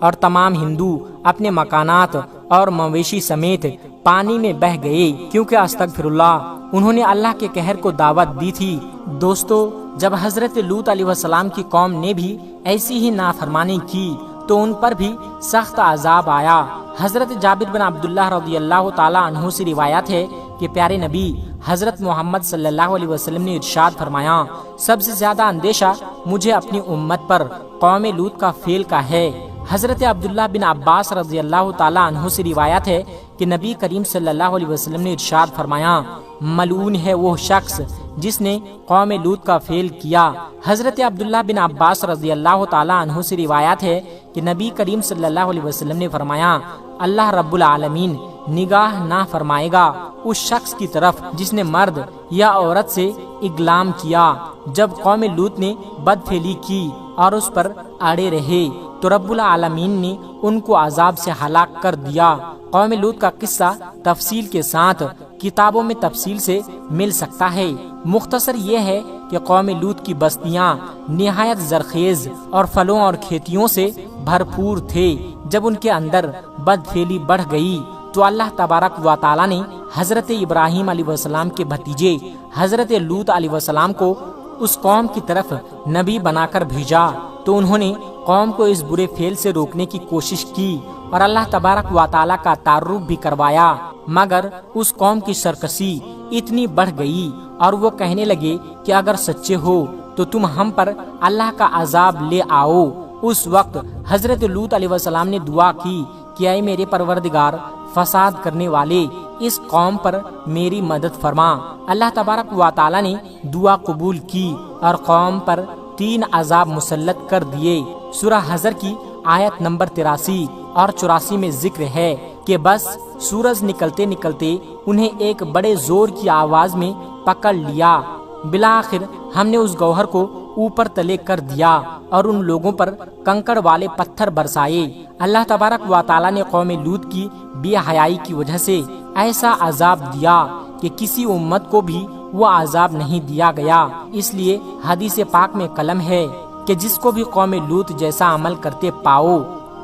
اور تمام ہندو اپنے مکانات اور مویشی سمیت پانی میں بہہ گئے، کیونکہ استغفر اللہ انہوں نے اللہ کے قہر کو دعوت دی تھی۔ دوستو، جب حضرت لوط علیہ السلام کی قوم نے بھی ایسی ہی نافرمانی کی تو ان پر بھی سخت عذاب آیا۔ حضرت جابر بن عبداللہ رضی اللہ تعالی عنہ سے روایت ہے کہ پیارے نبی حضرت محمد صلی اللہ علیہ وسلم نے ارشاد فرمایا، سب سے زیادہ اندیشہ مجھے اپنی امت پر قوم لوط کا فعل کا ہے۔ حضرت عبداللہ بن عباس رضی اللہ تعالی عنہ سے روایت ہے کہ نبی کریم صلی اللہ علیہ وسلم نے ارشاد فرمایا، ملعون ہے وہ شخص جس نے قوم لوط کا فعل کیا۔ حضرت عبداللہ بن عباس رضی اللہ تعالی عنہ سے روایت ہے کہ نبی کریم صلی اللہ علیہ وسلم نے فرمایا، اللہ رب العالمین نگاہ نہ فرمائے گا اس شخص کی طرف جس نے مرد یا عورت سے اگلام کیا۔ جب قوم لوط نے بدفعلی کی اور اس پر اڑے رہے تو رب العالمین نے ان کو عذاب سے ہلاک کر دیا۔ قوم لوط کا قصہ تفصیل کے ساتھ کتابوں میں تفصیل سے مل سکتا ہے۔ مختصر یہ ہے کہ قوم لوط کی بستیاں نہایت زرخیز اور پھلوں اور کھیتیوں سے بھرپور تھے۔ جب ان کے اندر بدفعلی بڑھ گئی تو اللہ تبارک و تعالی نے حضرت ابراہیم علیہ السلام کے بھتیجے حضرت لوط علیہ السلام کو اس قوم کی طرف نبی بنا کر بھیجا، تو انہوں نے قوم کو اس برے فعل سے روکنے کی کوشش کی اور اللہ تبارک و تعالی کا تعارف بھی کروایا، مگر اس قوم کی سرکشی اتنی بڑھ گئی اور وہ کہنے لگے کہ اگر سچے ہو تو تم ہم پر اللہ کا عذاب لے آؤ۔ اس وقت حضرت لوط علیہ السلام نے دعا کی کہ اے میرے پروردگار، فساد کرنے والے اس قوم پر میری مدد فرما۔ اللہ تبارک و تعالی نے دعا قبول کی اور قوم پر 3 عذاب مسلط کر دیے۔ سورہ حشر کی آیت نمبر 83 اور 84 میں ذکر ہے کہ بس سورج نکلتے نکلتے انہیں ایک بڑے زور کی آواز میں پکڑ لیا، بالآخر ہم نے اس گوہر کو اوپر تلے کر دیا اور ان لوگوں پر کنکڑ والے پتھر برسائے۔ اللہ تبارک و تعالی نے قوم لوط کی بے حیائی کی وجہ سے ایسا عذاب دیا کہ کسی امت کو بھی وہ عذاب نہیں دیا گیا۔ اس لیے حدیث پاک میں کلم ہے کہ جس کو بھی قوم لوط جیسا عمل کرتے پاؤ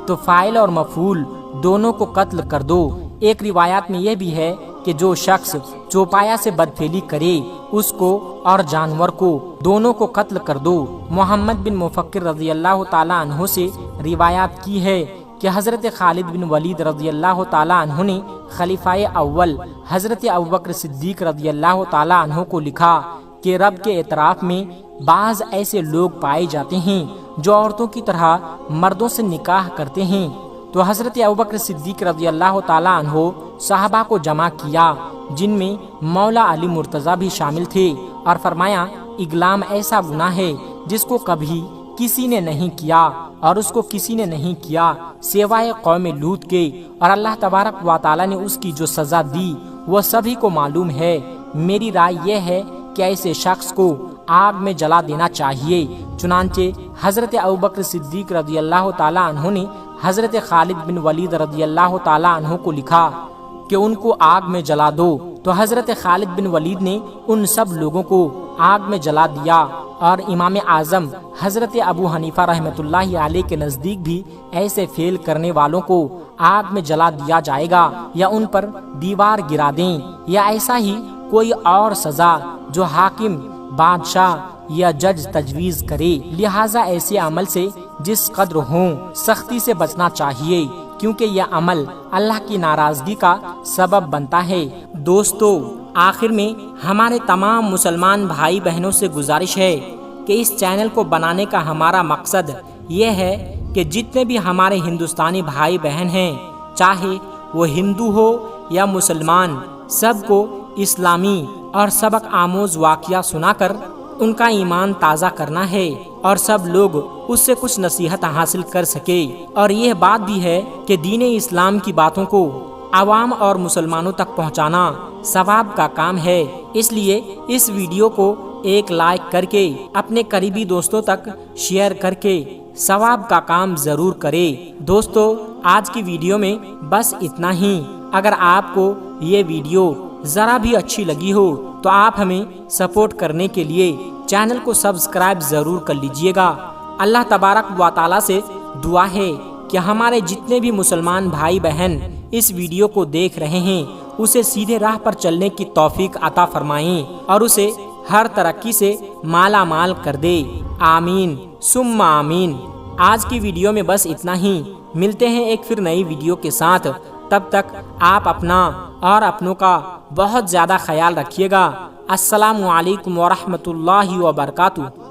تو فاعل اور مفعول دونوں کو قتل کر دو۔ ایک روایت میں یہ بھی ہے کہ جو شخص چوپایا سے بدفعلی کرے اس کو اور جانور کو دونوں کو قتل کر دو۔ محمد بن مفکر رضی اللہ تعالی عنہ سے روایت کی ہے کہ حضرت خالد بن ولید رضی اللہ تعالی عنہ نے خلیفہ اول حضرت ابوبکر صدیق رضی اللہ تعالی عنہ کو لکھا کہ رب کے اعتراف میں بعض ایسے لوگ پائے جاتے ہیں جو عورتوں کی طرح مردوں سے نکاح کرتے ہیں، تو حضرت ابوبکر صدیق رضی اللہ تعالی عنہ صحابہ کو جمع کیا جن میں مولا علی مرتضیٰ بھی شامل تھے اور فرمایا، اگلام ایسا گناہ ہے جس کو کبھی کسی نے نہیں کیا اور اس کو کسی نے نہیں کیا سوائے قوم لوط کے، اور اللہ تبارک و تعالی نے اس کی جو سزا دی وہ سبھی کو معلوم ہے۔ میری رائے یہ ہے کہ ایسے شخص کو آگ میں جلا دینا چاہیے۔ چنانچہ حضرت ابوبکر صدیق رضی اللہ تعالی عنہ نے حضرت خالد بن ولید رضی اللہ تعالی عنہ کو لکھا کہ ان کو آگ میں جلا دو، تو حضرت خالد بن ولید نے ان سب لوگوں کو آگ میں جلا دیا، اور امام اعظم حضرت ابو حنیفہ رحمۃ اللہ علیہ کے نزدیک بھی ایسے فعل کرنے والوں کو آگ میں جلا دیا جائے گا یا ان پر دیوار گرا دیں یا ایسا ہی کوئی اور سزا جو حاکم، بادشاہ یا جج تجویز کرے۔ لہٰذا ایسے عمل سے جس قدر ہوں سختی سے بچنا چاہیے، کیونکہ یہ عمل اللہ کی ناراضگی کا سبب بنتا ہے۔ دوستو، آخر میں ہمارے تمام مسلمان بھائی بہنوں سے گزارش ہے کہ اس چینل کو بنانے کا ہمارا مقصد یہ ہے کہ جتنے بھی ہمارے ہندوستانی بھائی بہن ہیں، چاہے وہ ہندو ہو یا مسلمان، سب کو اسلامی اور سبق آموز واقعہ سنا کر ان کا ایمان تازہ کرنا ہے اور سب لوگ اس سے کچھ نصیحت حاصل کر سکے۔ اور یہ بات بھی ہے کہ دین اسلام کی باتوں کو عوام اور مسلمانوں تک پہنچانا ثواب کا کام ہے، اس لیے اس ویڈیو کو ایک لائک کر کے اپنے قریبی دوستوں تک شیئر کر کے ثواب کا کام ضرور کرے۔ دوستو، آج کی ویڈیو میں بس اتنا ہی۔ اگر آپ کو یہ ویڈیو ذرا بھی اچھی لگی ہو تو آپ ہمیں سپورٹ کرنے کے لیے چینل کو سبسکرائب ضرور کر لیجئے گا۔ اللہ تبارک و تعالی سے دعا ہے کہ ہمارے جتنے بھی مسلمان بھائی بہن اس ویڈیو کو دیکھ رہے ہیں اسے سیدھے راہ پر چلنے کی توفیق عطا فرمائیں اور اسے ہر ترقی سے مالا مال کر دے، آمین ثم آمین۔ آج کی ویڈیو میں بس اتنا ہی، ملتے ہیں ایک پھر نئی ویڈیو کے ساتھ، تب تک آپ اپنا اور اپنوں کا بہت زیادہ خیال رکھیے گا۔ السلام علیکم ورحمۃ اللہ وبرکاتہ۔